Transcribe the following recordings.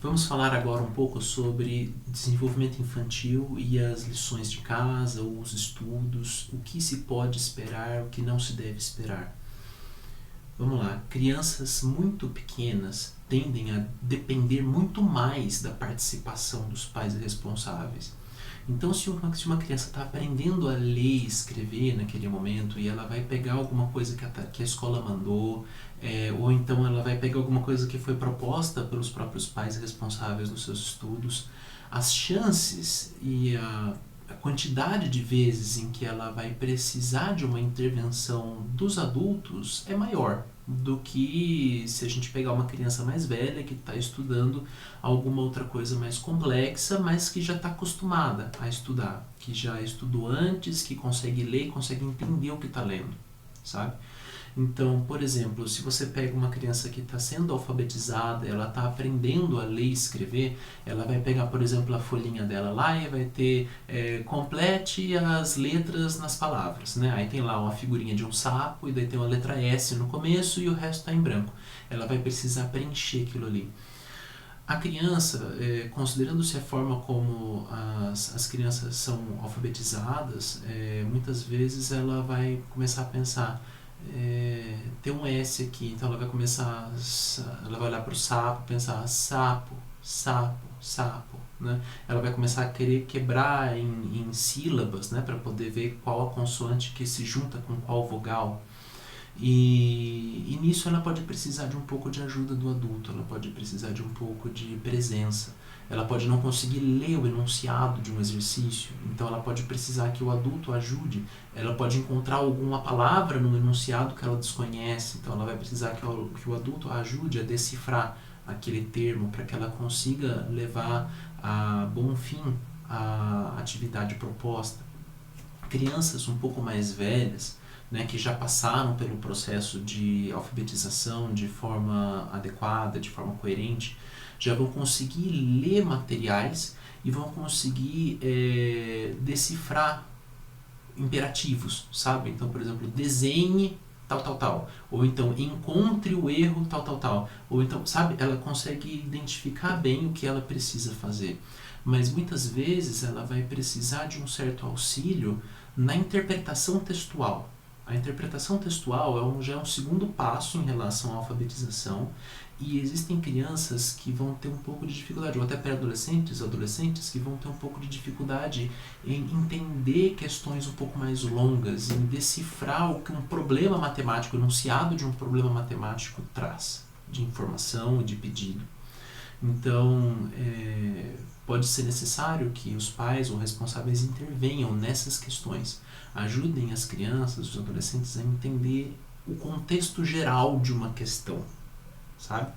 Vamos falar agora um pouco sobre desenvolvimento infantil e as lições de casa, os estudos, o que se pode esperar, o que não se deve esperar. Vamos lá, crianças muito pequenas tendem a depender muito mais da participação dos pais responsáveis. Então, se uma criança está aprendendo a ler e escrever naquele momento e ela vai pegar alguma coisa que a escola mandou, ou então ela vai pegar alguma coisa que foi proposta pelos próprios pais responsáveis nos seus estudos, as chances e a quantidade de vezes em que ela vai precisar de uma intervenção dos adultos é maior do que se a gente pegar uma criança mais velha que está estudando alguma outra coisa mais complexa, mas que já está acostumada a estudar, que já estudou antes, que consegue ler e consegue entender o que está lendo, sabe? Então, por exemplo, se você pega uma criança que está sendo alfabetizada, ela está aprendendo a ler e escrever, ela vai pegar, por exemplo, a folhinha dela lá e vai ter complete as letras nas palavras, né? Aí tem lá uma figurinha de um sapo e daí tem uma letra S no começo e o resto está em branco. Ela vai precisar preencher aquilo ali. A criança, considerando-se a forma como as crianças são alfabetizadas, muitas vezes ela vai começar a pensar, tem um S aqui, então ela vai começar, ela vai olhar para o sapo, pensar sapo, sapo, sapo, né? Ela vai começar a querer quebrar em sílabas, né, para poder ver qual a consoante que se junta com qual vogal. E nisso ela pode precisar de um pouco de ajuda do adulto, ela pode precisar de um pouco de presença. Ela pode não conseguir ler o enunciado de um exercício, então ela pode precisar que o adulto ajude. Ela pode encontrar alguma palavra no enunciado que ela desconhece, então ela vai precisar que o adulto a ajude a decifrar aquele termo para que ela consiga levar a bom fim a atividade proposta. Crianças um pouco mais velhas, né, que já passaram pelo processo de alfabetização de forma adequada, de forma coerente, já vão conseguir ler materiais e vão conseguir decifrar imperativos, sabe? Então, por exemplo, desenhe tal, tal, tal. Ou então, encontre o erro tal, tal, tal. Ou então, sabe? Ela consegue identificar bem o que ela precisa fazer. Mas muitas vezes ela vai precisar de um certo auxílio na interpretação textual. A interpretação textual já é um segundo passo em relação à alfabetização, e existem crianças que vão ter um pouco de dificuldade, ou até pré-adolescentes, adolescentes, que vão ter um pouco de dificuldade em entender questões um pouco mais longas, em decifrar o que um problema matemático, o enunciado de um problema matemático traz, de informação e de pedido. Então, pode ser necessário que os pais ou responsáveis intervenham nessas questões, ajudem as crianças, os adolescentes a entender o contexto geral de uma questão, sabe?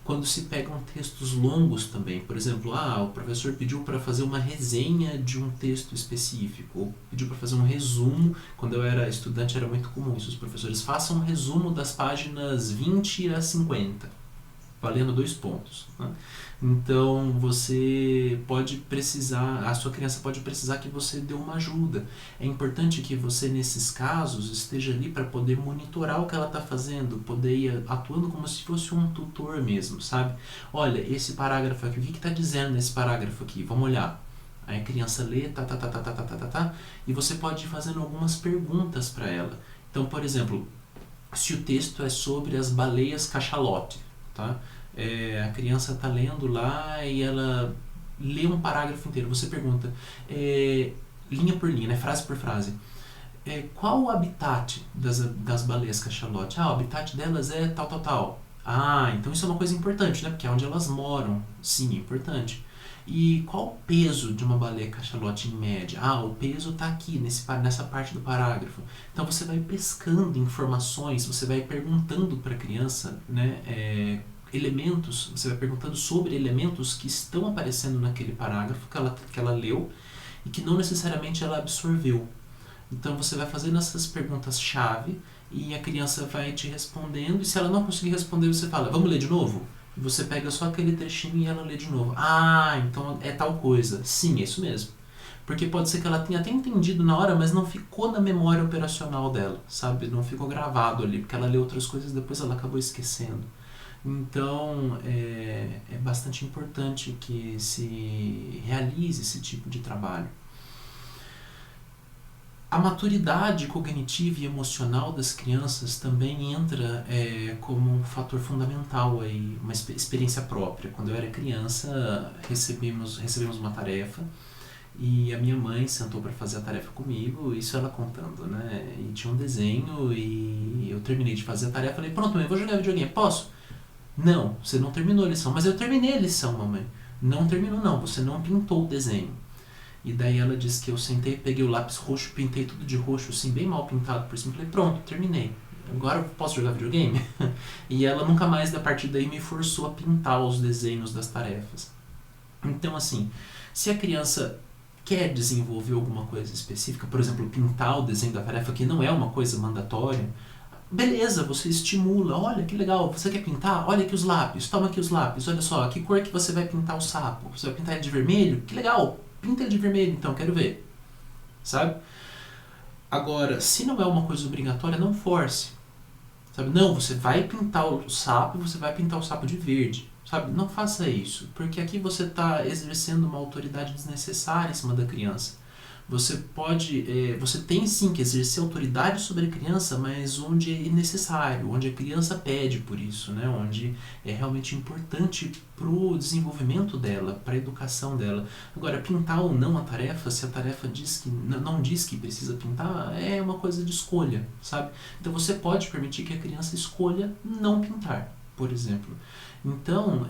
Quando se pegam textos longos também, por exemplo, o professor pediu para fazer uma resenha de um texto específico, ou pediu para fazer um resumo. Quando eu era estudante era muito comum isso, os professores façam um resumo das páginas 20 a 50, valendo 2 pontos, né? Então você pode precisar, a sua criança pode precisar que você dê uma ajuda. É importante que você nesses casos esteja ali para poder monitorar o que ela está fazendo, poder ir atuando como se fosse um tutor mesmo, sabe? Olha, esse parágrafo aqui, o que está dizendo nesse parágrafo aqui? Vamos olhar. Aí a criança lê, e você pode ir fazendo algumas perguntas para ela. Então, por exemplo, se o texto é sobre as baleias cachalote, tá? A criança está lendo lá e ela lê um parágrafo inteiro. Você pergunta, linha por linha, né, frase por frase, qual o habitat das baleias cachalote? O habitat delas é tal, tal, tal. Então isso é uma coisa importante, né? Porque é onde elas moram. Sim, é importante. E qual o peso de uma baleia cachalote em média? O peso está aqui, nessa parte do parágrafo. Então você vai pescando informações, você vai perguntando para a criança, né, elementos, você vai perguntando sobre elementos que estão aparecendo naquele parágrafo que ela leu e que não necessariamente ela absorveu. Então você vai fazendo essas perguntas-chave e a criança vai te respondendo, e se ela não conseguir responder, você fala, vamos ler de novo? E você pega só aquele trechinho e ela lê de novo. Então é tal coisa. Sim, é isso mesmo. Porque pode ser que ela tenha até entendido na hora, mas não ficou na memória operacional dela, sabe? Não ficou gravado ali, porque ela leu outras coisas e depois ela acabou esquecendo. Então, é bastante importante que se realize esse tipo de trabalho. A maturidade cognitiva e emocional das crianças também entra como um fator fundamental, aí, uma experiência própria. Quando eu era criança, recebemos uma tarefa e a minha mãe sentou para fazer a tarefa comigo, isso ela contando, né? E tinha um desenho e eu terminei de fazer a tarefa e falei, pronto, mãe, eu vou jogar videogame, posso? Não, você não terminou a lição. Mas eu terminei a lição, mamãe. Não terminou não, você não pintou o desenho. E daí ela disse que eu sentei, peguei o lápis roxo, pintei tudo de roxo, assim, bem mal pintado por cima. Falei, pronto, terminei. Agora eu posso jogar videogame? E ela nunca mais, a partir daí, me forçou a pintar os desenhos das tarefas. Então, assim, se a criança quer desenvolver alguma coisa específica, por exemplo, pintar o desenho da tarefa, que não é uma coisa mandatória, beleza, você estimula, olha que legal, você quer pintar? Olha aqui os lápis, toma aqui os lápis, olha só, que cor que você vai pintar o sapo? Você vai pintar ele de vermelho? Que legal, pinta ele de vermelho então, quero ver, sabe? Agora, se não é uma coisa obrigatória, não force, sabe? Não, você vai pintar o sapo e você vai pintar o sapo de verde, sabe? Não faça isso, porque aqui você está exercendo uma autoridade desnecessária em cima da criança. Você você tem sim que exercer autoridade sobre a criança, mas onde é necessário, onde a criança pede por isso, né? Onde é realmente importante para o desenvolvimento dela, para a educação dela. Agora, pintar ou não a tarefa, se a tarefa diz que não diz que precisa pintar, é uma coisa de escolha, sabe? Então você pode permitir que a criança escolha não pintar, por exemplo. Então,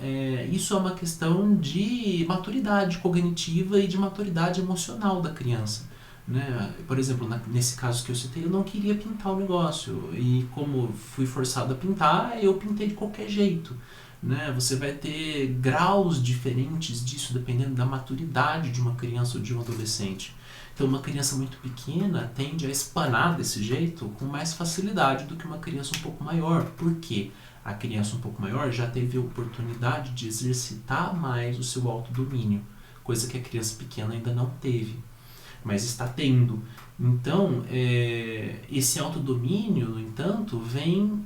isso é uma questão de maturidade cognitiva e de maturidade emocional da criança, né? Por exemplo, nesse caso que eu citei, eu não queria pintar o negócio e como fui forçado a pintar, eu pintei de qualquer jeito, né? Você vai ter graus diferentes disso dependendo da maturidade de uma criança ou de um adolescente. Então, uma criança muito pequena tende a espanar desse jeito com mais facilidade do que uma criança um pouco maior. Por quê? A criança um pouco maior já teve a oportunidade de exercitar mais o seu autodomínio, coisa que a criança pequena ainda não teve, mas está tendo. Então, esse autodomínio, no entanto, vem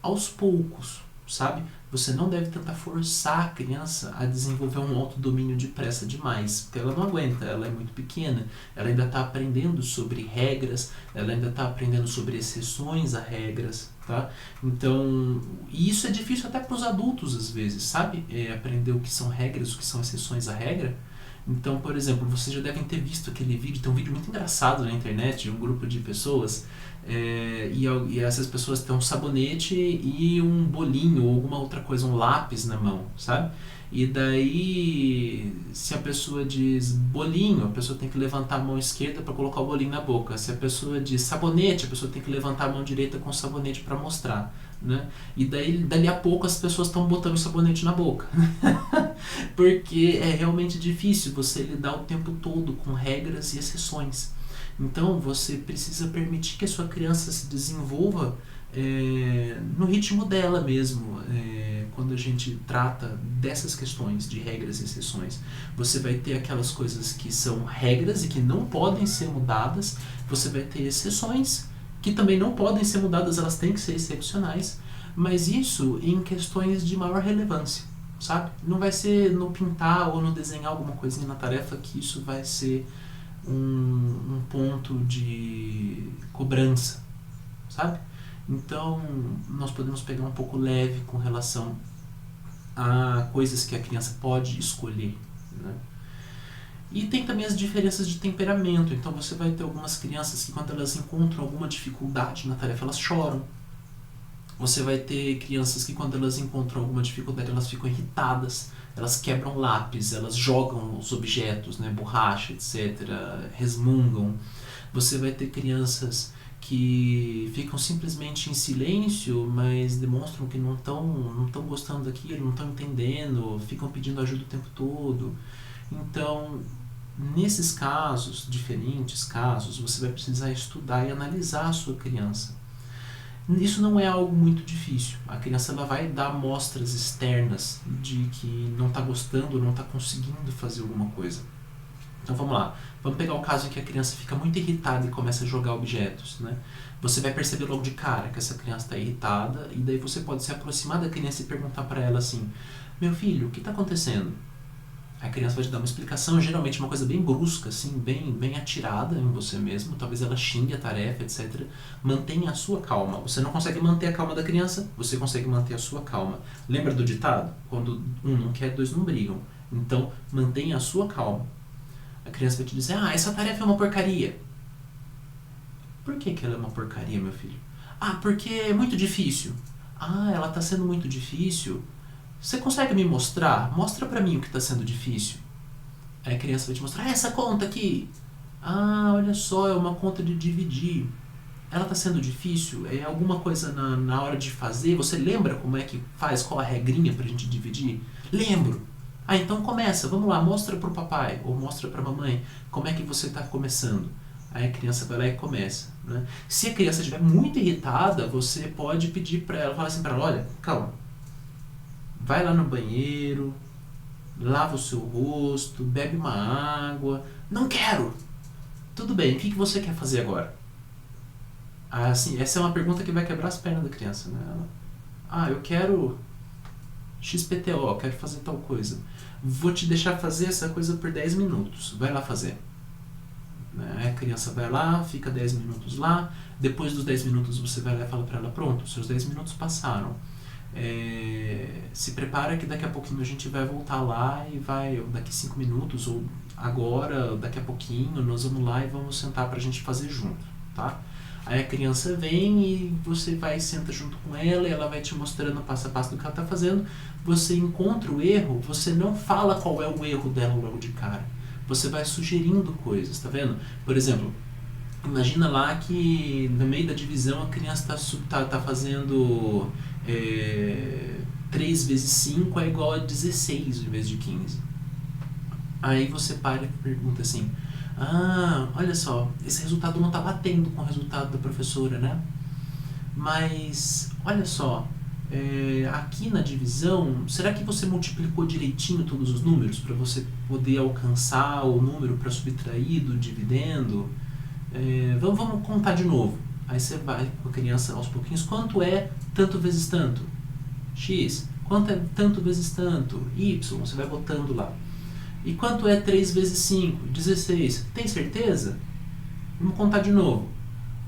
aos poucos, sabe? Você não deve tentar forçar a criança a desenvolver um autodomínio depressa demais, porque ela não aguenta, ela é muito pequena, ela ainda está aprendendo sobre regras, ela ainda está aprendendo sobre exceções a regras, tá? Então, e isso é difícil até para os adultos às vezes, sabe? Aprender o que são regras, o que são exceções à regra. Então, por exemplo, vocês já devem ter visto aquele vídeo, tem um vídeo muito engraçado na internet de um grupo de pessoas e essas pessoas têm um sabonete e um bolinho ou alguma outra coisa, um lápis na mão, sabe? E daí, se a pessoa diz bolinho, a pessoa tem que levantar a mão esquerda para colocar o bolinho na boca. Se a pessoa diz sabonete, a pessoa tem que levantar a mão direita com o sabonete para mostrar, né? E daí, dali a pouco as pessoas estão botando o sabonete na boca. Porque é realmente difícil você lidar o tempo todo com regras e exceções. Então você precisa permitir que a sua criança se desenvolva no ritmo dela mesmo. Quando a gente trata dessas questões de regras e exceções, você vai ter aquelas coisas que são regras e que não podem ser mudadas, você vai ter exceções que também não podem ser mudadas, elas têm que ser excepcionais, mas isso em questões de maior relevância, sabe? Não vai ser no pintar ou no desenhar alguma coisinha na tarefa que isso vai ser um ponto de cobrança, sabe? Então, nós podemos pegar um pouco leve com relação a coisas que a criança pode escolher, né? E tem também as diferenças de temperamento. Então, você vai ter algumas crianças que, quando elas encontram alguma dificuldade na tarefa, elas choram. Você vai ter crianças que, quando elas encontram alguma dificuldade, elas ficam irritadas, elas quebram lápis, elas jogam os objetos, né, borracha, etc., resmungam. Você vai ter crianças que ficam simplesmente em silêncio, mas demonstram que não estão gostando daquilo, não estão entendendo, ficam pedindo ajuda o tempo todo. Então, nesses casos, diferentes casos, você vai precisar estudar e analisar a sua criança. Isso não é algo muito difícil. A criança ela vai dar mostras externas de que não está gostando, não está conseguindo fazer alguma coisa. Então vamos lá, vamos pegar o caso em que a criança fica muito irritada e começa a jogar objetos, né? Você vai perceber logo de cara que essa criança está irritada e daí você pode se aproximar da criança e perguntar para ela assim: meu filho, o que está acontecendo? A criança vai te dar uma explicação, geralmente uma coisa bem brusca, assim, bem atirada em você mesmo. Talvez ela xingue a tarefa, etc. Mantenha a sua calma. Você não consegue manter a calma da criança, você consegue manter a sua calma. Lembra do ditado? Quando um não quer, dois não brigam. Então, mantenha a sua calma. A criança vai te dizer: ah, essa tarefa é uma porcaria. Por que ela é uma porcaria, meu filho? Ah, porque é muito difícil. Ah, ela está sendo muito difícil. Você consegue me mostrar? Mostra pra mim o que está sendo difícil. Aí a criança vai te mostrar: essa conta aqui. Ah, olha só, é uma conta de dividir. Ela está sendo difícil? É alguma coisa na hora de fazer? Você lembra como é que faz? Qual a regrinha pra gente dividir? Lembro. Ah, então começa. Vamos lá, mostra pro papai ou mostra pra mamãe como é que você está começando. Aí a criança vai lá e começa, né? Se a criança estiver muito irritada, você pode pedir pra ela, falar assim pra ela: olha, calma, vai lá no banheiro, lava o seu rosto, bebe uma água. Não quero! Tudo bem, o que você quer fazer agora? Assim, essa é uma pergunta que vai quebrar as pernas da criança, né? Eu quero XPTO, quero fazer tal coisa. Vou te deixar fazer essa coisa por 10 minutos. Vai lá fazer. A criança vai lá, fica 10 minutos lá. Depois dos 10 minutos você vai lá e fala pra ela: pronto, seus 10 minutos passaram. Se prepara que daqui a pouquinho a gente vai voltar lá e vai, ou daqui 5 minutos, ou agora, daqui a pouquinho, nós vamos lá e vamos sentar pra gente fazer junto, tá? Aí a criança vem e você vai e senta junto com ela e ela vai te mostrando passo a passo do que ela tá fazendo. Você encontra o erro, você não fala qual é o erro dela logo de cara. Você vai sugerindo coisas, tá vendo? Por exemplo, imagina lá que no meio da divisão a criança tá fazendo 3 vezes 5 é igual a 16 em vez de 15. Aí você para e pergunta assim: ah, olha só, esse resultado não está batendo com o resultado da professora, né? Mas, olha só, aqui na divisão, será que você multiplicou direitinho todos os números para você poder alcançar o número para subtrair do dividendo? Vamos contar de novo. Aí você vai com a criança aos pouquinhos: quanto é tanto vezes tanto? X. Quanto é tanto vezes tanto? Y. Você vai botando lá. E quanto é 3 vezes 5? 16. Tem certeza? Vamos contar de novo.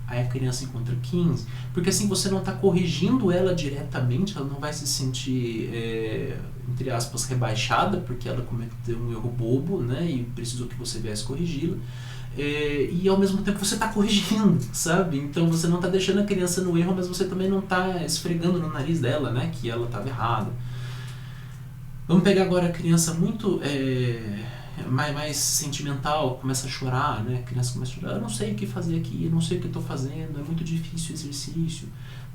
Aí a criança encontra 15. Porque assim você não está corrigindo ela diretamente, ela não vai se sentir, entre aspas, rebaixada, porque ela cometeu um erro bobo, né? E precisou que você viesse corrigi-la. E ao mesmo tempo você está corrigindo, sabe? Então você não está deixando a criança no erro, mas você também não está esfregando no nariz dela, né? Que ela estava errada. Vamos pegar agora a criança muito mais sentimental, começa a chorar, né? A criança começa a chorar: eu não sei o que fazer aqui, eu não sei o que eu estou fazendo, é muito difícil o exercício.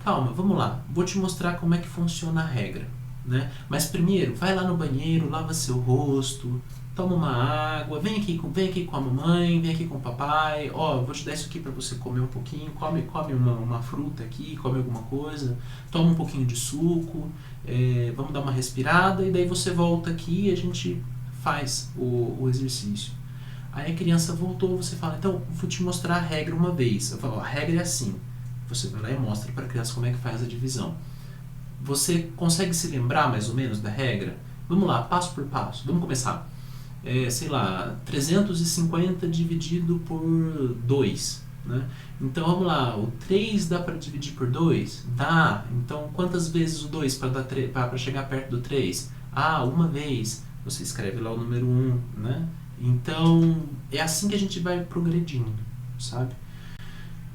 Calma, vamos lá, vou te mostrar como é que funciona a regra, né? Mas primeiro, vai lá no banheiro, lava seu rosto, toma uma água, vem aqui com a mamãe, vem aqui com o papai, vou te dar isso aqui para você comer um pouquinho, come uma fruta aqui, come alguma coisa, toma um pouquinho de suco, vamos dar uma respirada e daí você volta aqui e a gente faz o exercício. Aí a criança voltou, você fala: então, vou te mostrar a regra uma vez. Eu falo: a regra é assim. Você vai lá e mostra para a criança como é que faz a divisão. Você consegue se lembrar mais ou menos da regra? Vamos lá, passo por passo. Vamos começar. Sei lá, 350 dividido por 2, né? Então vamos lá, o 3 dá para dividir por 2? Dá. Então quantas vezes o 2 para chegar perto do 3? Uma vez. Você escreve lá o número 1, né? Então é assim que a gente vai progredindo, sabe?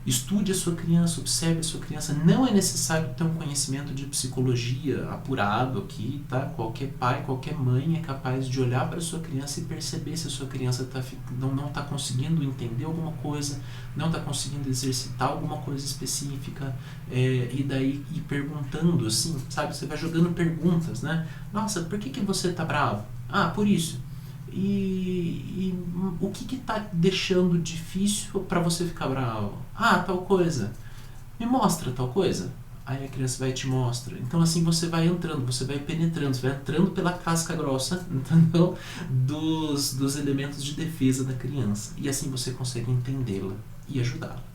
Estude a sua criança, observe a sua criança. Não é necessário ter um conhecimento de psicologia apurado aqui, tá? Qualquer pai, qualquer mãe é capaz de olhar para a sua criança e perceber se a sua criança não está conseguindo entender alguma coisa, não está conseguindo exercitar alguma coisa específica, e daí ir perguntando, assim, sabe? Você vai jogando perguntas, né? Nossa, por que você está bravo? Por isso. E o que está deixando difícil para você ficar bravo? Tal coisa. Me mostra tal coisa. Aí a criança vai e te mostra. Então assim você vai entrando, você vai penetrando, você vai entrando pela casca grossa, entendeu? Dos elementos de defesa da criança. E assim você consegue entendê-la e ajudá-la.